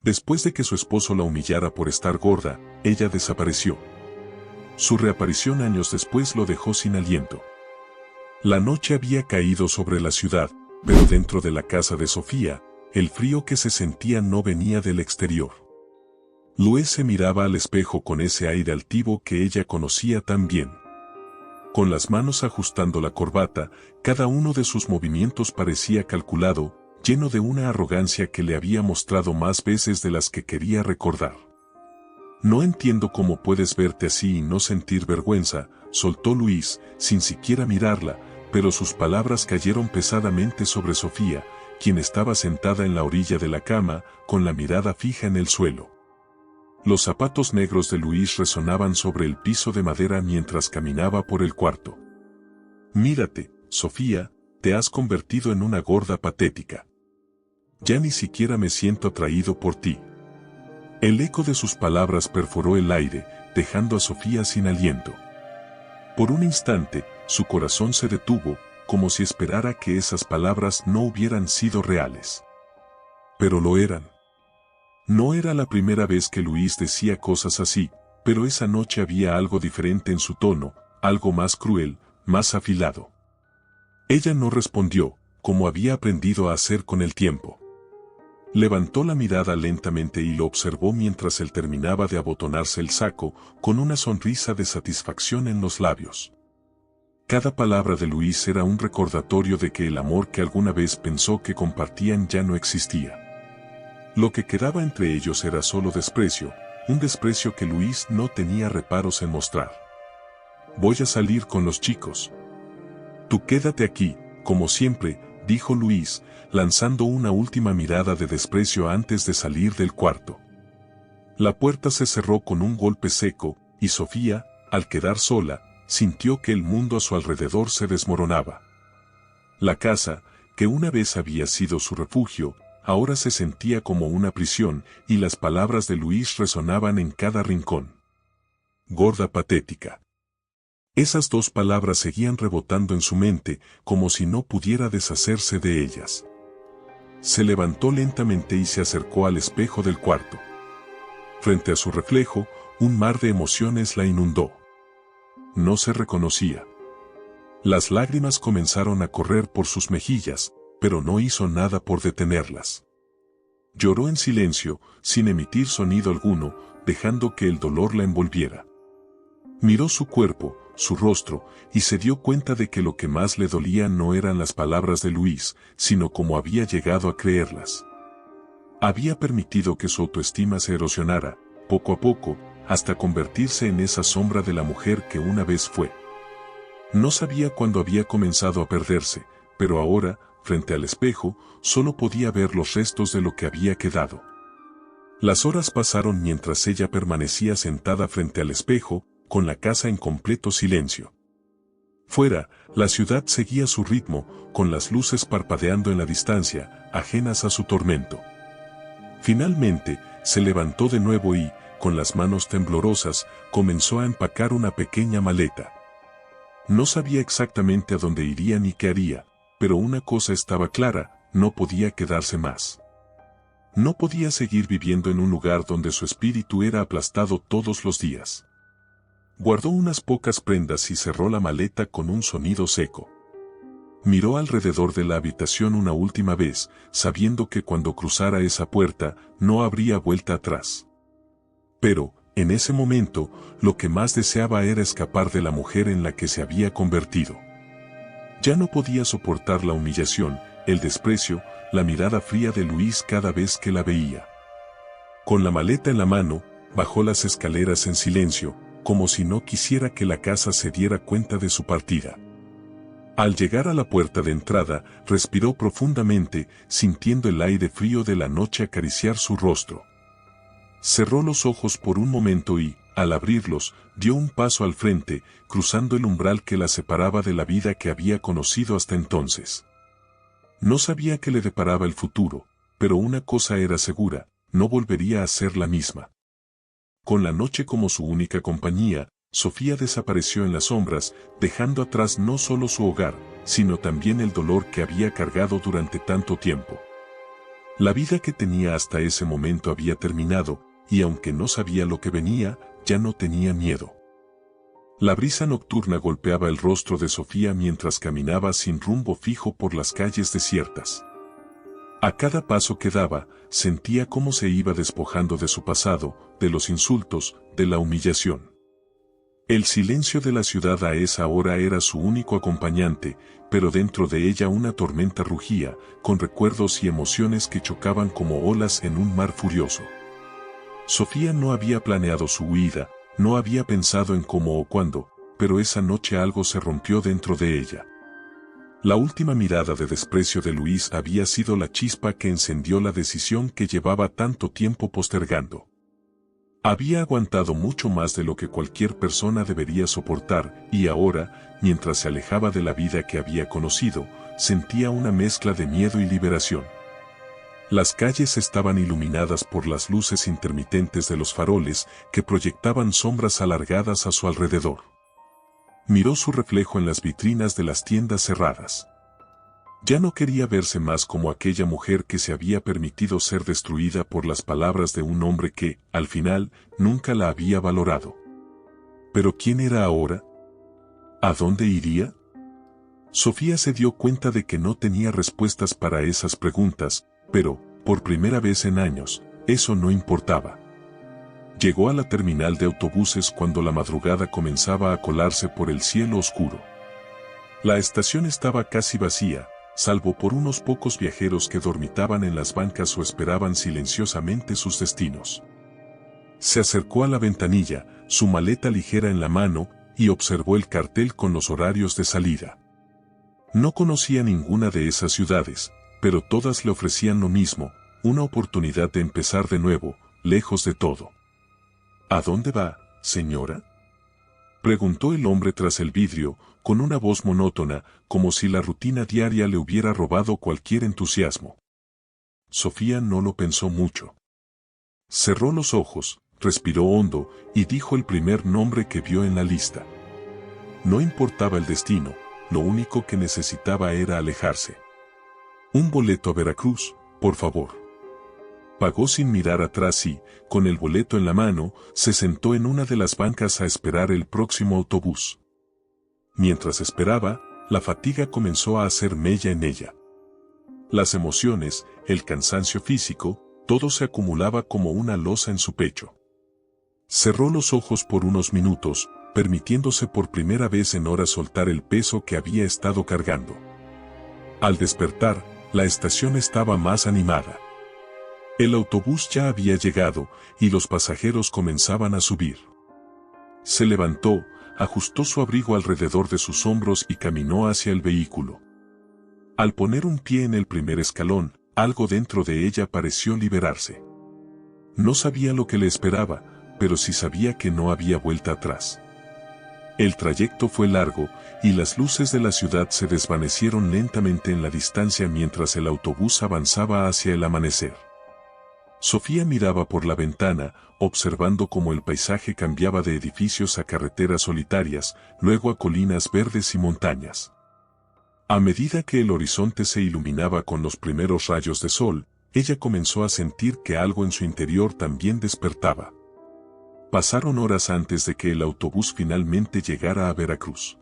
Después de que su esposo la humillara por estar gorda, ella desapareció. Su reaparición años después lo dejó sin aliento. La noche había caído sobre la ciudad, pero dentro de la casa de Sofía, el frío que se sentía no venía del exterior. Louise se miraba al espejo con ese aire altivo que ella conocía tan bien. Con las manos ajustando la corbata, cada uno de sus movimientos parecía calculado, lleno de una arrogancia que le había mostrado más veces de las que quería recordar. «No entiendo cómo puedes verte así y no sentir vergüenza», soltó Louise, sin siquiera mirarla, pero sus palabras cayeron pesadamente sobre Sofía, quien estaba sentada en la orilla de la cama, con la mirada fija en el suelo. Los zapatos negros de Louise resonaban sobre el piso de madera mientras caminaba por el cuarto. «Mírate, Sofía, te has convertido en una gorda patética. Ya ni siquiera me siento atraído por ti». El eco de sus palabras perforó el aire, dejando a Sofía sin aliento. Por un instante, su corazón se detuvo, como si esperara que esas palabras no hubieran sido reales. Pero lo eran. No era la primera vez que Louise decía cosas así, pero esa noche había algo diferente en su tono, algo más cruel, más afilado. Ella no respondió, como había aprendido a hacer con el tiempo. Levantó la mirada lentamente y lo observó mientras él terminaba de abotonarse el saco, con una sonrisa de satisfacción en los labios. Cada palabra de Louise era un recordatorio de que el amor que alguna vez pensó que compartían ya no existía. Lo que quedaba entre ellos era solo desprecio, un desprecio que Louise no tenía reparos en mostrar. «Voy a salir con los chicos. Tú quédate aquí, como siempre», dijo Louise, lanzando una última mirada de desprecio antes de salir del cuarto. La puerta se cerró con un golpe seco, y Sofía, al quedar sola, sintió que el mundo a su alrededor se desmoronaba. La casa, que una vez había sido su refugio, ahora se sentía como una prisión, y las palabras de Louise resonaban en cada rincón. «Gorda patética». Esas dos palabras seguían rebotando en su mente, como si no pudiera deshacerse de ellas. Se levantó lentamente y se acercó al espejo del cuarto. Frente a su reflejo, un mar de emociones la inundó. No se reconocía. Las lágrimas comenzaron a correr por sus mejillas, pero no hizo nada por detenerlas. Lloró en silencio, sin emitir sonido alguno, dejando que el dolor la envolviera. Miró su cuerpo, su rostro, y se dio cuenta de que lo que más le dolía no eran las palabras de Louise, sino cómo había llegado a creerlas. Había permitido que su autoestima se erosionara, poco a poco, hasta convertirse en esa sombra de la mujer que una vez fue. No sabía cuándo había comenzado a perderse, pero ahora, frente al espejo, solo podía ver los restos de lo que había quedado. Las horas pasaron mientras ella permanecía sentada frente al espejo, con la casa en completo silencio. Fuera, la ciudad seguía su ritmo, con las luces parpadeando en la distancia, ajenas a su tormento. Finalmente, se levantó de nuevo y, con las manos temblorosas, comenzó a empacar una pequeña maleta. No sabía exactamente a dónde iría ni qué haría, pero una cosa estaba clara, no podía quedarse más. No podía seguir viviendo en un lugar donde su espíritu era aplastado todos los días. Guardó unas pocas prendas y cerró la maleta con un sonido seco. Miró alrededor de la habitación una última vez, sabiendo que cuando cruzara esa puerta, no habría vuelta atrás. Pero, en ese momento, lo que más deseaba era escapar de la mujer en la que se había convertido. Ya no podía soportar la humillación, el desprecio, la mirada fría de Louise cada vez que la veía. Con la maleta en la mano, bajó las escaleras en silencio, como si no quisiera que la casa se diera cuenta de su partida. Al llegar a la puerta de entrada, respiró profundamente, sintiendo el aire frío de la noche acariciar su rostro. Cerró los ojos por un momento y, al abrirlos, dio un paso al frente, cruzando el umbral que la separaba de la vida que había conocido hasta entonces. No sabía qué le deparaba el futuro, pero una cosa era segura, no volvería a ser la misma. Con la noche como su única compañía, Sofía desapareció en las sombras, dejando atrás no solo su hogar, sino también el dolor que había cargado durante tanto tiempo. La vida que tenía hasta ese momento había terminado, y aunque no sabía lo que venía, ya no tenía miedo. La brisa nocturna golpeaba el rostro de Sofía mientras caminaba sin rumbo fijo por las calles desiertas. A cada paso que daba, sentía cómo se iba despojando de su pasado, de los insultos, de la humillación. El silencio de la ciudad a esa hora era su único acompañante, pero dentro de ella una tormenta rugía, con recuerdos y emociones que chocaban como olas en un mar furioso. Sofía no había planeado su huida, no había pensado en cómo o cuándo, pero esa noche algo se rompió dentro de ella. La última mirada de desprecio de Luis había sido la chispa que encendió la decisión que llevaba tanto tiempo postergando. Había aguantado mucho más de lo que cualquier persona debería soportar, y ahora, mientras se alejaba de la vida que había conocido, sentía una mezcla de miedo y liberación. Las calles estaban iluminadas por las luces intermitentes de los faroles que proyectaban sombras alargadas a su alrededor. Miró su reflejo en las vitrinas de las tiendas cerradas. Ya no quería verse más como aquella mujer que se había permitido ser destruida por las palabras de un hombre que, al final, nunca la había valorado. ¿Pero quién era ahora? ¿A dónde iría? Sofía se dio cuenta de que no tenía respuestas para esas preguntas, pero, por primera vez en años, eso no importaba. Llegó a la terminal de autobuses cuando la madrugada comenzaba a colarse por el cielo oscuro. La estación estaba casi vacía, salvo por unos pocos viajeros que dormitaban en las bancas o esperaban silenciosamente sus destinos. Se acercó a la ventanilla, su maleta ligera en la mano, y observó el cartel con los horarios de salida. No conocía ninguna de esas ciudades, pero todas le ofrecían lo mismo, una oportunidad de empezar de nuevo, lejos de todo. ¿A dónde va, señora?, preguntó el hombre tras el vidrio, con una voz monótona, como si la rutina diaria le hubiera robado cualquier entusiasmo. Sofía no lo pensó mucho. Cerró los ojos, respiró hondo, y dijo el primer nombre que vio en la lista. No importaba el destino, lo único que necesitaba era alejarse. Un boleto a Veracruz, por favor. Pagó sin mirar atrás y, con el boleto en la mano, se sentó en una de las bancas a esperar el próximo autobús. Mientras esperaba, la fatiga comenzó a hacer mella en ella. Las emociones, el cansancio físico, todo se acumulaba como una losa en su pecho. Cerró los ojos por unos minutos, permitiéndose por primera vez en horas soltar el peso que había estado cargando. Al despertar, la estación estaba más animada. El autobús ya había llegado, y los pasajeros comenzaban a subir. Se levantó, ajustó su abrigo alrededor de sus hombros y caminó hacia el vehículo. Al poner un pie en el primer escalón, algo dentro de ella pareció liberarse. No sabía lo que le esperaba, pero sí sabía que no había vuelta atrás. El trayecto fue largo, y las luces de la ciudad se desvanecieron lentamente en la distancia mientras el autobús avanzaba hacia el amanecer. Sofía miraba por la ventana, observando cómo el paisaje cambiaba de edificios a carreteras solitarias, luego a colinas verdes y montañas. A medida que el horizonte se iluminaba con los primeros rayos de sol, ella comenzó a sentir que algo en su interior también despertaba. Pasaron horas antes de que el autobús finalmente llegara a Veracruz.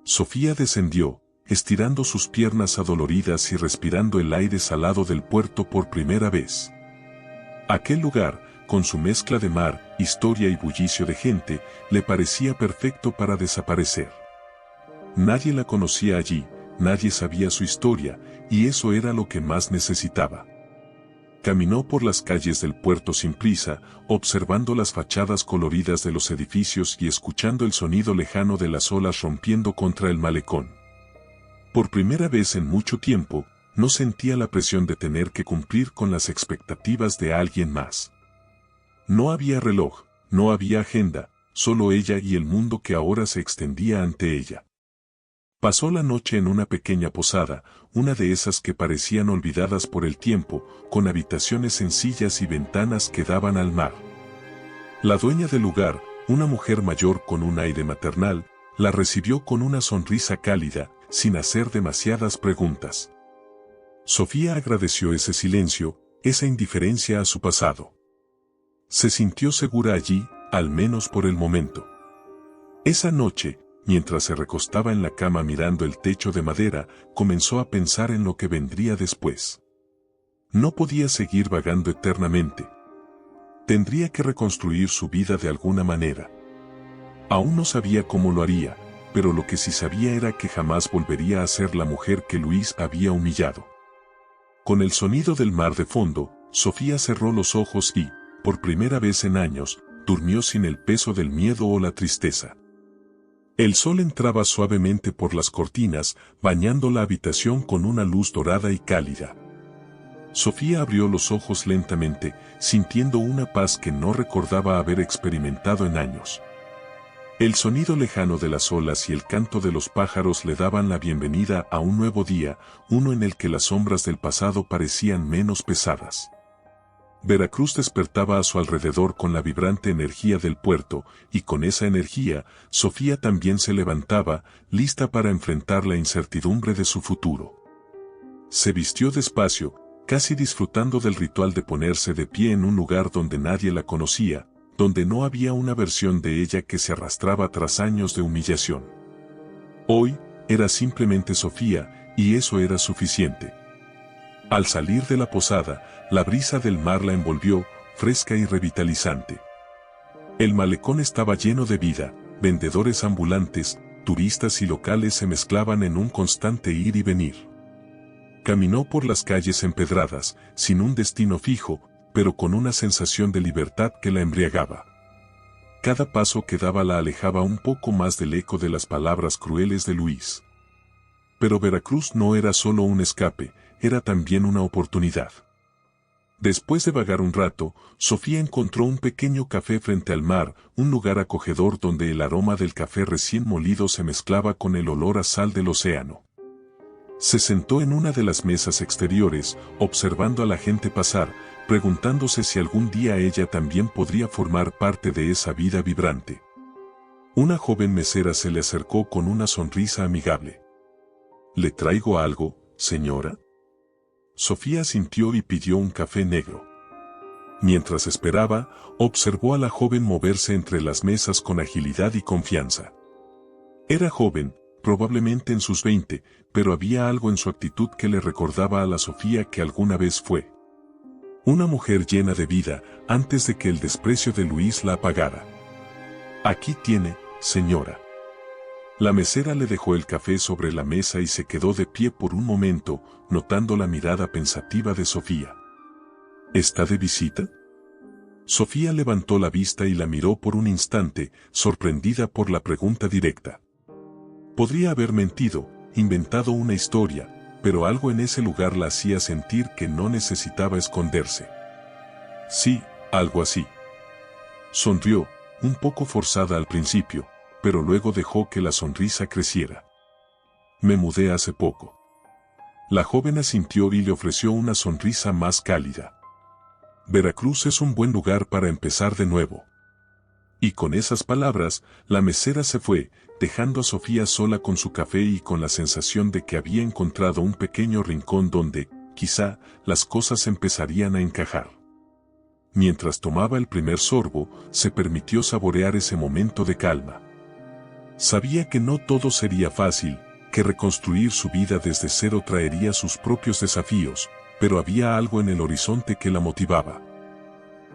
Sofía descendió, estirando sus piernas adoloridas y respirando el aire salado del puerto por primera vez. Aquel lugar, con su mezcla de mar, historia y bullicio de gente, le parecía perfecto para desaparecer. Nadie la conocía allí, nadie sabía su historia, y eso era lo que más necesitaba. Caminó por las calles del puerto sin prisa, observando las fachadas coloridas de los edificios y escuchando el sonido lejano de las olas rompiendo contra el malecón. Por primera vez en mucho tiempo, no sentía la presión de tener que cumplir con las expectativas de alguien más. No había reloj, no había agenda, solo ella y el mundo que ahora se extendía ante ella. Pasó la noche en una pequeña posada, una de esas que parecían olvidadas por el tiempo, con habitaciones sencillas y ventanas que daban al mar. La dueña del lugar, una mujer mayor con un aire maternal, la recibió con una sonrisa cálida, sin hacer demasiadas preguntas. Sofía agradeció ese silencio, esa indiferencia a su pasado. Se sintió segura allí, al menos por el momento. Esa noche, mientras se recostaba en la cama mirando el techo de madera, comenzó a pensar en lo que vendría después. No podía seguir vagando eternamente. Tendría que reconstruir su vida de alguna manera. Aún no sabía cómo lo haría, pero lo que sí sabía era que jamás volvería a ser la mujer que Luis había humillado. Con el sonido del mar de fondo, Sofía cerró los ojos y, por primera vez en años, durmió sin el peso del miedo o la tristeza. El sol entraba suavemente por las cortinas, bañando la habitación con una luz dorada y cálida. Sofía abrió los ojos lentamente, sintiendo una paz que no recordaba haber experimentado en años. El sonido lejano de las olas y el canto de los pájaros le daban la bienvenida a un nuevo día, uno en el que las sombras del pasado parecían menos pesadas. Veracruz despertaba a su alrededor con la vibrante energía del puerto, y con esa energía, Sofía también se levantaba, lista para enfrentar la incertidumbre de su futuro. Se vistió despacio, casi disfrutando del ritual de ponerse de pie en un lugar donde nadie la conocía, donde no había una versión de ella que se arrastraba tras años de humillación. Hoy, era simplemente Sofía, y eso era suficiente. Al salir de la posada, la brisa del mar la envolvió, fresca y revitalizante. El malecón estaba lleno de vida, vendedores ambulantes, turistas y locales se mezclaban en un constante ir y venir. Caminó por las calles empedradas, sin un destino fijo, pero con una sensación de libertad que la embriagaba. Cada paso que daba la alejaba un poco más del eco de las palabras crueles de Luis. Pero Veracruz no era solo un escape, era también una oportunidad. Después de vagar un rato, Sofía encontró un pequeño café frente al mar, un lugar acogedor donde el aroma del café recién molido se mezclaba con el olor a sal del océano. Se sentó en una de las mesas exteriores, observando a la gente pasar, preguntándose si algún día ella también podría formar parte de esa vida vibrante. Una joven mesera se le acercó con una sonrisa amigable. ¿Le traigo algo, señora? Sofía asintió y pidió un café negro. Mientras esperaba, observó a la joven moverse entre las mesas con agilidad y confianza. Era joven, probablemente en sus 20, pero había algo en su actitud que le recordaba a la Sofía que alguna vez fue. Una mujer llena de vida, antes de que el desprecio de Luis la apagara. Aquí tiene, señora. La mesera le dejó el café sobre la mesa y se quedó de pie por un momento, notando la mirada pensativa de Sofía. ¿Está de visita? Sofía levantó la vista y la miró por un instante, sorprendida por la pregunta directa. Podría haber mentido, inventado una historia, pero algo en ese lugar la hacía sentir que no necesitaba esconderse. Sí, algo así. Sonrió, un poco forzada al principio, pero luego dejó que la sonrisa creciera. Me mudé hace poco. La joven asintió y le ofreció una sonrisa más cálida. Veracruz es un buen lugar para empezar de nuevo. Y con esas palabras, la mesera se fue, dejando a Sofía sola con su café y con la sensación de que había encontrado un pequeño rincón donde, quizá, las cosas empezarían a encajar. Mientras tomaba el primer sorbo, se permitió saborear ese momento de calma. Sabía que no todo sería fácil, que reconstruir su vida desde cero traería sus propios desafíos, pero había algo en el horizonte que la motivaba.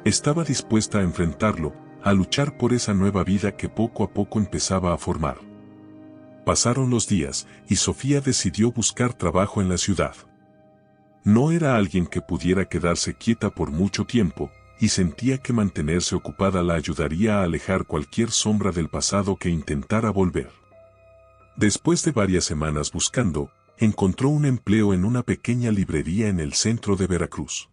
Estaba dispuesta a enfrentarlo, a luchar por esa nueva vida que poco a poco empezaba a formar. Pasaron los días, y Sofía decidió buscar trabajo en la ciudad. No era alguien que pudiera quedarse quieta por mucho tiempo, y sentía que mantenerse ocupada la ayudaría a alejar cualquier sombra del pasado que intentara volver. Después de varias semanas buscando, encontró un empleo en una pequeña librería en el centro de Veracruz.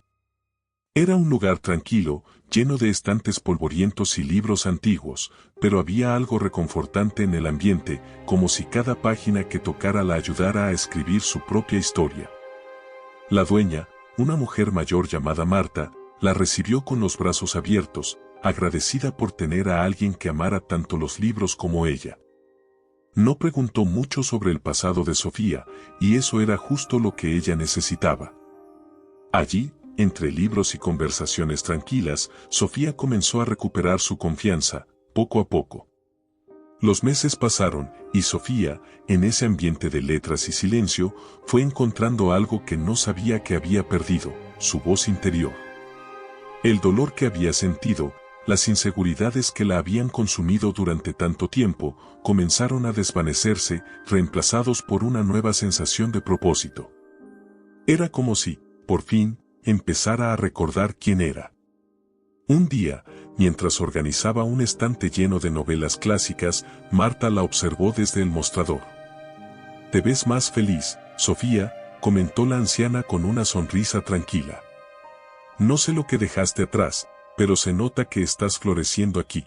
Era un lugar tranquilo, lleno de estantes polvorientos y libros antiguos, pero había algo reconfortante en el ambiente, como si cada página que tocara la ayudara a escribir su propia historia. La dueña, una mujer mayor llamada Marta, la recibió con los brazos abiertos, agradecida por tener a alguien que amara tanto los libros como ella. No preguntó mucho sobre el pasado de Sofía, y eso era justo lo que ella necesitaba. Allí, entre libros y conversaciones tranquilas, Sofía comenzó a recuperar su confianza, poco a poco. Los meses pasaron, y Sofía, en ese ambiente de letras y silencio, fue encontrando algo que no sabía que había perdido, su voz interior. El dolor que había sentido, las inseguridades que la habían consumido durante tanto tiempo, comenzaron a desvanecerse, reemplazados por una nueva sensación de propósito. Era como si, por fin, empezara a recordar quién era. Un día, mientras organizaba un estante lleno de novelas clásicas, Marta la observó desde el mostrador. «Te ves más feliz, Sofía», comentó la anciana con una sonrisa tranquila. «No sé lo que dejaste atrás, pero se nota que estás floreciendo aquí».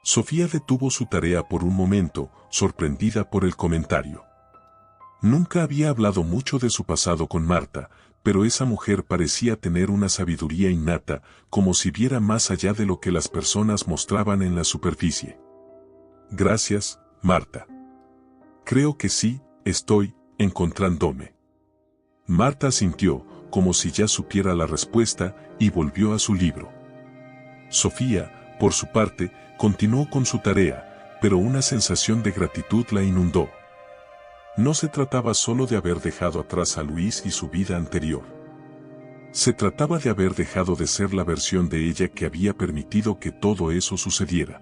Sofía detuvo su tarea por un momento, sorprendida por el comentario. Nunca había hablado mucho de su pasado con Marta, pero esa mujer parecía tener una sabiduría innata, como si viera más allá de lo que las personas mostraban en la superficie. «Gracias, Marta. Creo que sí, estoy encontrándome». Marta asintió, como si ya supiera la respuesta, y volvió a su libro. Sofía, por su parte, continuó con su tarea, pero una sensación de gratitud la inundó. No se trataba solo de haber dejado atrás a Luis y su vida anterior. Se trataba de haber dejado de ser la versión de ella que había permitido que todo eso sucediera.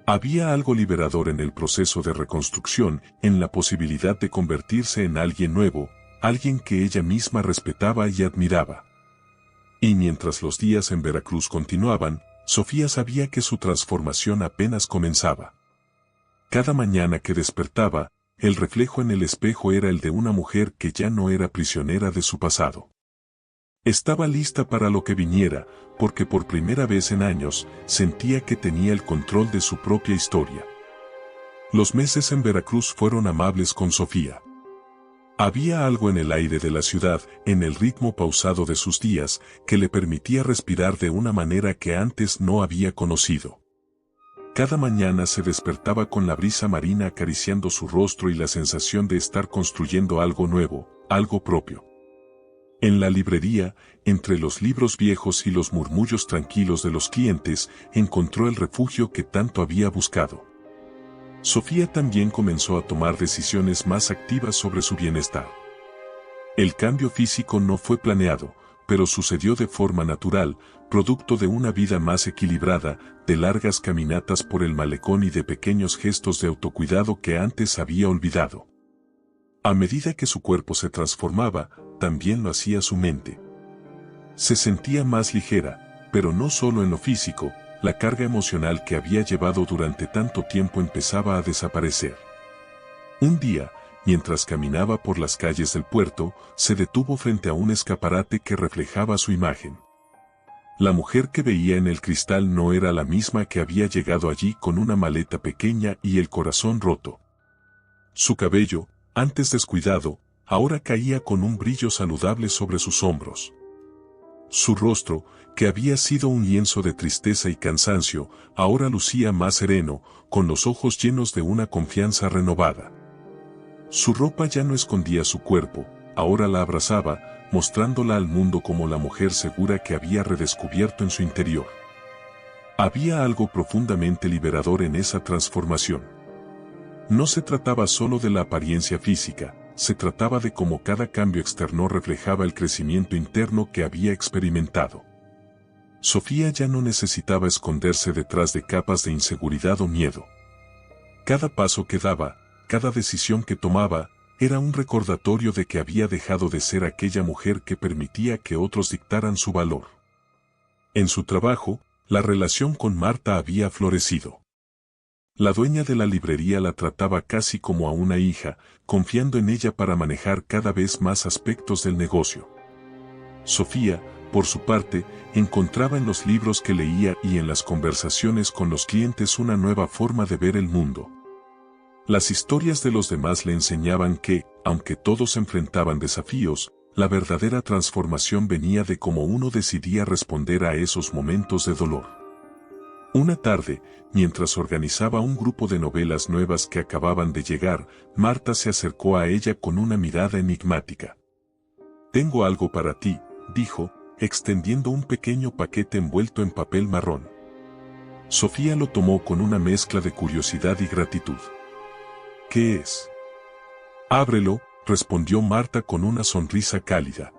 Había algo liberador en el proceso de reconstrucción, en la posibilidad de convertirse en alguien nuevo, alguien que ella misma respetaba y admiraba. Y mientras los días en Veracruz continuaban, Sofía sabía que su transformación apenas comenzaba. Cada mañana que despertaba, el reflejo en el espejo era el de una mujer que ya no era prisionera de su pasado. Estaba lista para lo que viniera, porque por primera vez en años, sentía que tenía el control de su propia historia. Los meses en Veracruz fueron amables con Sofía. Había algo en el aire de la ciudad, en el ritmo pausado de sus días, que le permitía respirar de una manera que antes no había conocido. Cada mañana se despertaba con la brisa marina acariciando su rostro y la sensación de estar construyendo algo nuevo, algo propio. En la librería, entre los libros viejos y los murmullos tranquilos de los clientes, encontró el refugio que tanto había buscado. Sofía también comenzó a tomar decisiones más activas sobre su bienestar. El cambio físico no fue planeado, pero sucedió de forma natural, producto de una vida más equilibrada, de largas caminatas por el malecón y de pequeños gestos de autocuidado que antes había olvidado. A medida que su cuerpo se transformaba, también lo hacía su mente. Se sentía más ligera, pero no solo en lo físico, la carga emocional que había llevado durante tanto tiempo empezaba a desaparecer. Un día, mientras caminaba por las calles del puerto, se detuvo frente a un escaparate que reflejaba su imagen. La mujer que veía en el cristal no era la misma que había llegado allí con una maleta pequeña y el corazón roto. Su cabello, antes descuidado, ahora caía con un brillo saludable sobre sus hombros. Su rostro, que había sido un lienzo de tristeza y cansancio, ahora lucía más sereno, con los ojos llenos de una confianza renovada. Su ropa ya no escondía su cuerpo, ahora la abrazaba, mostrándola al mundo como la mujer segura que había redescubierto en su interior. Había algo profundamente liberador en esa transformación. No se trataba solo de la apariencia física, se trataba de cómo cada cambio externo reflejaba el crecimiento interno que había experimentado. Sofía ya no necesitaba esconderse detrás de capas de inseguridad o miedo. Cada paso que daba, cada decisión que tomaba, era un recordatorio de que había dejado de ser aquella mujer que permitía que otros dictaran su valor. En su trabajo, la relación con Marta había florecido. La dueña de la librería la trataba casi como a una hija, confiando en ella para manejar cada vez más aspectos del negocio. Sofía, por su parte, encontraba en los libros que leía y en las conversaciones con los clientes una nueva forma de ver el mundo. Las historias de los demás le enseñaban que, aunque todos enfrentaban desafíos, la verdadera transformación venía de cómo uno decidía responder a esos momentos de dolor. Una tarde, mientras organizaba un grupo de novelas nuevas que acababan de llegar, Marta se acercó a ella con una mirada enigmática. «Tengo algo para ti», dijo, extendiendo un pequeño paquete envuelto en papel marrón. Sofía lo tomó con una mezcla de curiosidad y gratitud. «¿Qué es?» «Ábrelo», respondió Marta con una sonrisa cálida.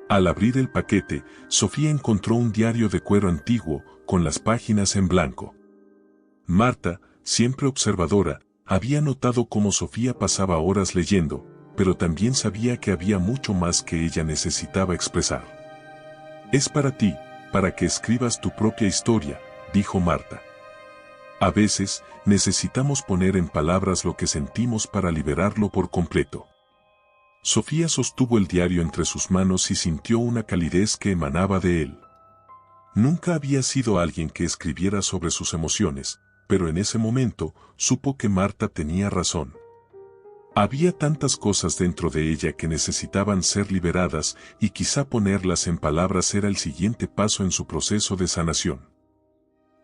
Al abrir el paquete, Sofía encontró un diario de cuero antiguo, con las páginas en blanco. Marta, siempre observadora, había notado cómo Sofía pasaba horas leyendo, pero también sabía que había mucho más que ella necesitaba expresar. «Es para ti, para que escribas tu propia historia», dijo Marta. «A veces, necesitamos poner en palabras lo que sentimos para liberarlo por completo». Sofía sostuvo el diario entre sus manos y sintió una calidez que emanaba de él. Nunca había sido alguien que escribiera sobre sus emociones, pero en ese momento supo que Marta tenía razón. Había tantas cosas dentro de ella que necesitaban ser liberadas y quizá ponerlas en palabras era el siguiente paso en su proceso de sanación.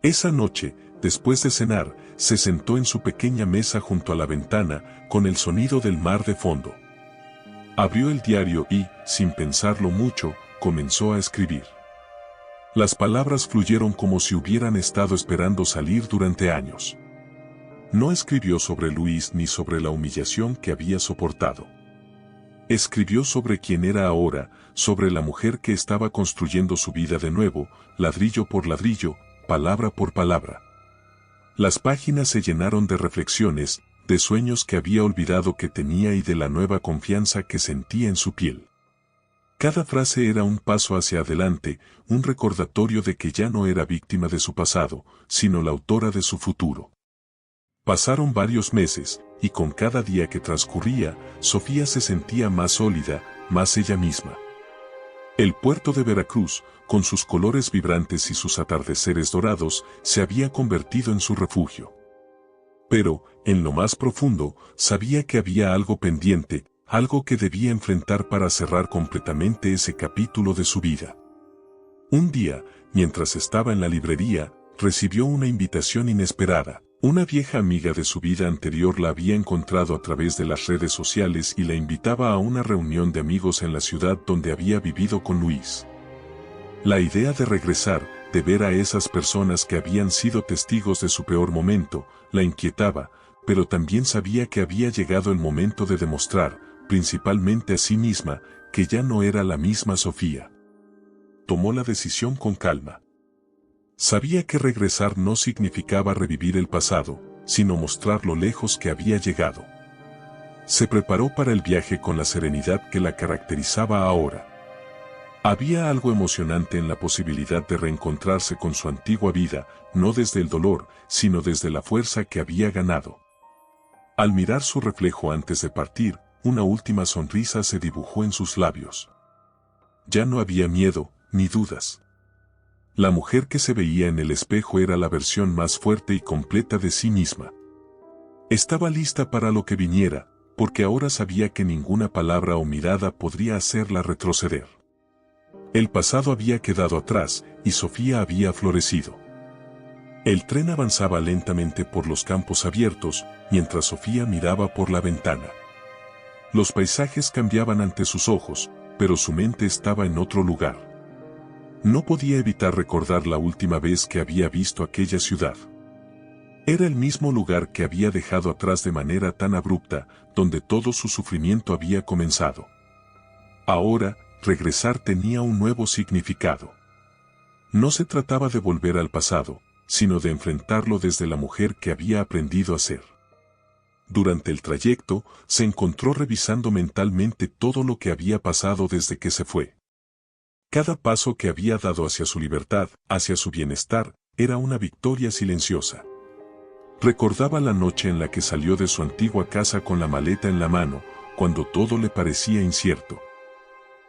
Esa noche, después de cenar, se sentó en su pequeña mesa junto a la ventana, con el sonido del mar de fondo. Abrió el diario y, sin pensarlo mucho, comenzó a escribir. Las palabras fluyeron como si hubieran estado esperando salir durante años. No escribió sobre Luis ni sobre la humillación que había soportado. Escribió sobre quién era ahora, sobre la mujer que estaba construyendo su vida de nuevo, ladrillo por ladrillo, palabra por palabra. Las páginas se llenaron de reflexiones, de sueños que había olvidado que tenía y de la nueva confianza que sentía en su piel. Cada frase era un paso hacia adelante, un recordatorio de que ya no era víctima de su pasado, sino la autora de su futuro. Pasaron varios meses, y con cada día que transcurría, Sofía se sentía más sólida, más ella misma. El puerto de Veracruz, con sus colores vibrantes y sus atardeceres dorados, se había convertido en su refugio. Pero, en lo más profundo, sabía que había algo pendiente, algo que debía enfrentar para cerrar completamente ese capítulo de su vida. Un día, mientras estaba en la librería, recibió una invitación inesperada. Una vieja amiga de su vida anterior la había encontrado a través de las redes sociales y la invitaba a una reunión de amigos en la ciudad donde había vivido con Luis. La idea de regresar, de ver a esas personas que habían sido testigos de su peor momento, la inquietaba, pero también sabía que había llegado el momento de demostrar, principalmente a sí misma, que ya no era la misma Sofía. Tomó la decisión con calma. Sabía que regresar no significaba revivir el pasado, sino mostrar lo lejos que había llegado. Se preparó para el viaje con la serenidad que la caracterizaba ahora. Había algo emocionante en la posibilidad de reencontrarse con su antigua vida, no desde el dolor, sino desde la fuerza que había ganado. Al mirar su reflejo antes de partir, una última sonrisa se dibujó en sus labios. Ya no había miedo, ni dudas. La mujer que se veía en el espejo era la versión más fuerte y completa de sí misma. Estaba lista para lo que viniera, porque ahora sabía que ninguna palabra o mirada podría hacerla retroceder. El pasado había quedado atrás, y Sofía había florecido. El tren avanzaba lentamente por los campos abiertos, mientras Sofía miraba por la ventana. Los paisajes cambiaban ante sus ojos, pero su mente estaba en otro lugar. No podía evitar recordar la última vez que había visto aquella ciudad. Era el mismo lugar que había dejado atrás de manera tan abrupta, donde todo su sufrimiento había comenzado. Ahora, regresar tenía un nuevo significado. No se trataba de volver al pasado, sino de enfrentarlo desde la mujer que había aprendido a ser. Durante el trayecto, se encontró revisando mentalmente todo lo que había pasado desde que se fue. Cada paso que había dado hacia su libertad, hacia su bienestar, era una victoria silenciosa. Recordaba la noche en la que salió de su antigua casa con la maleta en la mano, cuando todo le parecía incierto.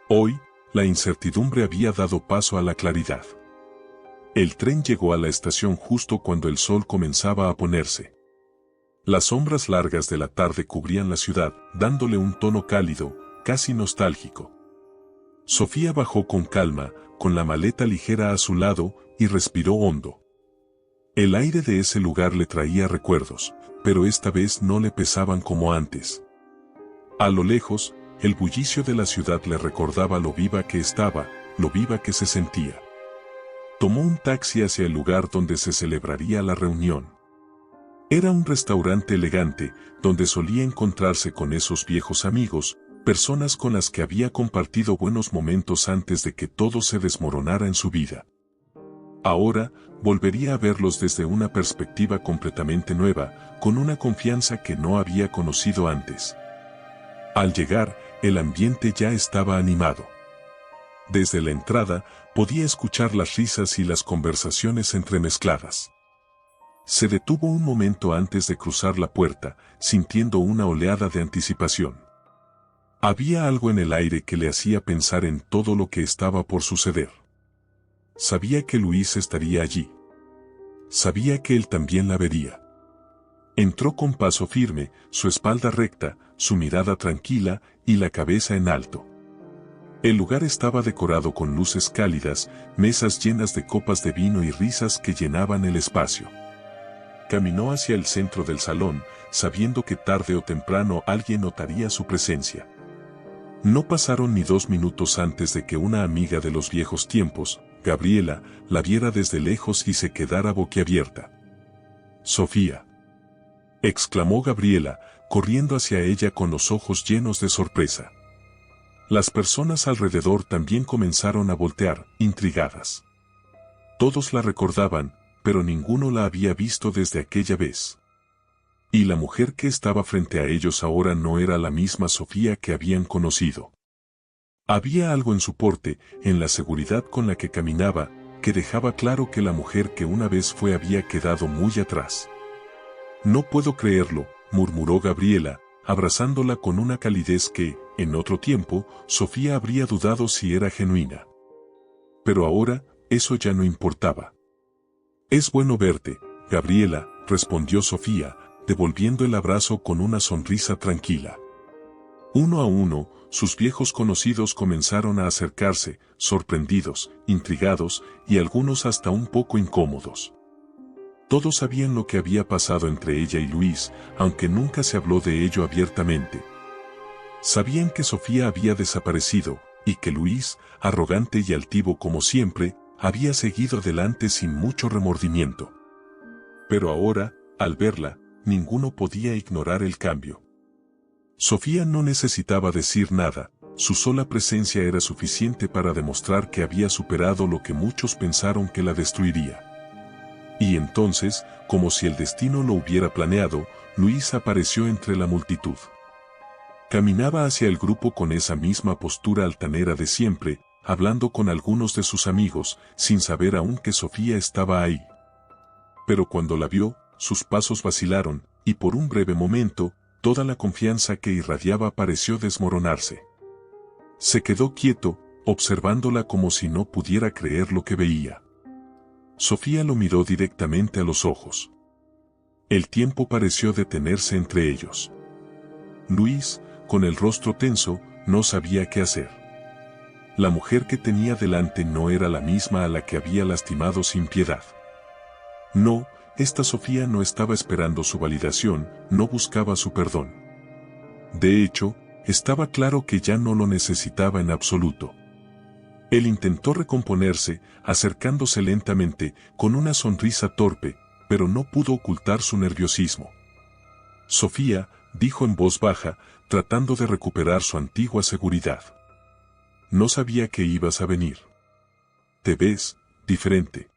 Hoy, la incertidumbre había dado paso a la claridad. El tren llegó a la estación justo cuando el sol comenzaba a ponerse. Las sombras largas de la tarde cubrían la ciudad, dándole un tono cálido, casi nostálgico. Sofía bajó con calma, con la maleta ligera a su lado, y respiró hondo. El aire de ese lugar le traía recuerdos, pero esta vez no le pesaban como antes. A lo lejos, el bullicio de la ciudad le recordaba lo viva que estaba, lo viva que se sentía. Tomó un taxi hacia el lugar donde se celebraría la reunión. Era un restaurante elegante, donde solía encontrarse con esos viejos amigos, personas con las que había compartido buenos momentos antes de que todo se desmoronara en su vida. Ahora, volvería a verlos desde una perspectiva completamente nueva, con una confianza que no había conocido antes. Al llegar, el ambiente ya estaba animado. Desde la entrada, podía escuchar las risas y las conversaciones entremezcladas. Se detuvo un momento antes de cruzar la puerta, sintiendo una oleada de anticipación. Había algo en el aire que le hacía pensar en todo lo que estaba por suceder. Sabía que Luis estaría allí. Sabía que él también la vería. Entró con paso firme, su espalda recta, su mirada tranquila y la cabeza en alto. El lugar estaba decorado con luces cálidas, mesas llenas de copas de vino y risas que llenaban el espacio. Caminó hacia el centro del salón, sabiendo que tarde o temprano alguien notaría su presencia. No pasaron ni 2 minutos antes de que una amiga de los viejos tiempos, Gabriela, la viera desde lejos y se quedara boquiabierta. «Sofía», exclamó Gabriela, corriendo hacia ella con los ojos llenos de sorpresa. Las personas alrededor también comenzaron a voltear, intrigadas. Todos la recordaban, pero ninguno la había visto desde aquella vez. Y la mujer que estaba frente a ellos ahora no era la misma Sofía que habían conocido. Había algo en su porte, en la seguridad con la que caminaba, que dejaba claro que la mujer que una vez fue había quedado muy atrás. «No puedo creerlo», murmuró Gabriela, abrazándola con una calidez que, en otro tiempo, Sofía habría dudado si era genuina. Pero ahora, eso ya no importaba. «Es bueno verte, Gabriela», respondió Sofía, devolviendo el abrazo con una sonrisa tranquila. Uno a uno, sus viejos conocidos comenzaron a acercarse, sorprendidos, intrigados y algunos hasta un poco incómodos. Todos sabían lo que había pasado entre ella y Luis, aunque nunca se habló de ello abiertamente. Sabían que Sofía había desaparecido, y que Luis, arrogante y altivo como siempre, había seguido adelante sin mucho remordimiento. Pero ahora, al verla, ninguno podía ignorar el cambio. Sofía no necesitaba decir nada, su sola presencia era suficiente para demostrar que había superado lo que muchos pensaron que la destruiría. Y entonces, como si el destino lo hubiera planeado, Luis apareció entre la multitud. Caminaba hacia el grupo con esa misma postura altanera de siempre, hablando con algunos de sus amigos, sin saber aún que Sofía estaba ahí. Pero cuando la vio, sus pasos vacilaron, y por un breve momento, toda la confianza que irradiaba pareció desmoronarse. Se quedó quieto, observándola como si no pudiera creer lo que veía. Sofía lo miró directamente a los ojos. El tiempo pareció detenerse entre ellos. Luis, con el rostro tenso, no sabía qué hacer. La mujer que tenía delante no era la misma a la que había lastimado sin piedad. No, esta Sofía no estaba esperando su validación, no buscaba su perdón. De hecho, estaba claro que ya no lo necesitaba en absoluto. Él intentó recomponerse, acercándose lentamente, con una sonrisa torpe, pero no pudo ocultar su nerviosismo. «Sofía», dijo en voz baja, tratando de recuperar su antigua seguridad. «No sabía que ibas a venir. Te ves diferente».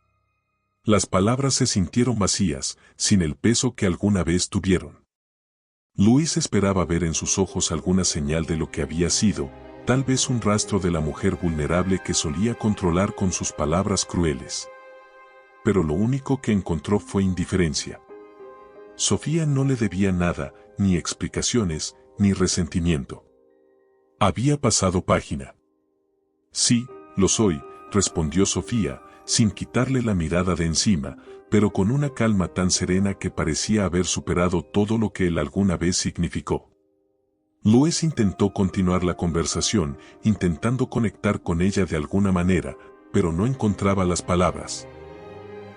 Las palabras se sintieron vacías, sin el peso que alguna vez tuvieron. Luis esperaba ver en sus ojos alguna señal de lo que había sido, tal vez un rastro de la mujer vulnerable que solía controlar con sus palabras crueles. Pero lo único que encontró fue indiferencia. Sofía no le debía nada, ni explicaciones, ni resentimiento. Había pasado página. «Sí, lo soy», respondió Sofía, sin quitarle la mirada de encima, pero con una calma tan serena que parecía haber superado todo lo que él alguna vez significó. Luis intentó continuar la conversación, intentando conectar con ella de alguna manera, pero no encontraba las palabras.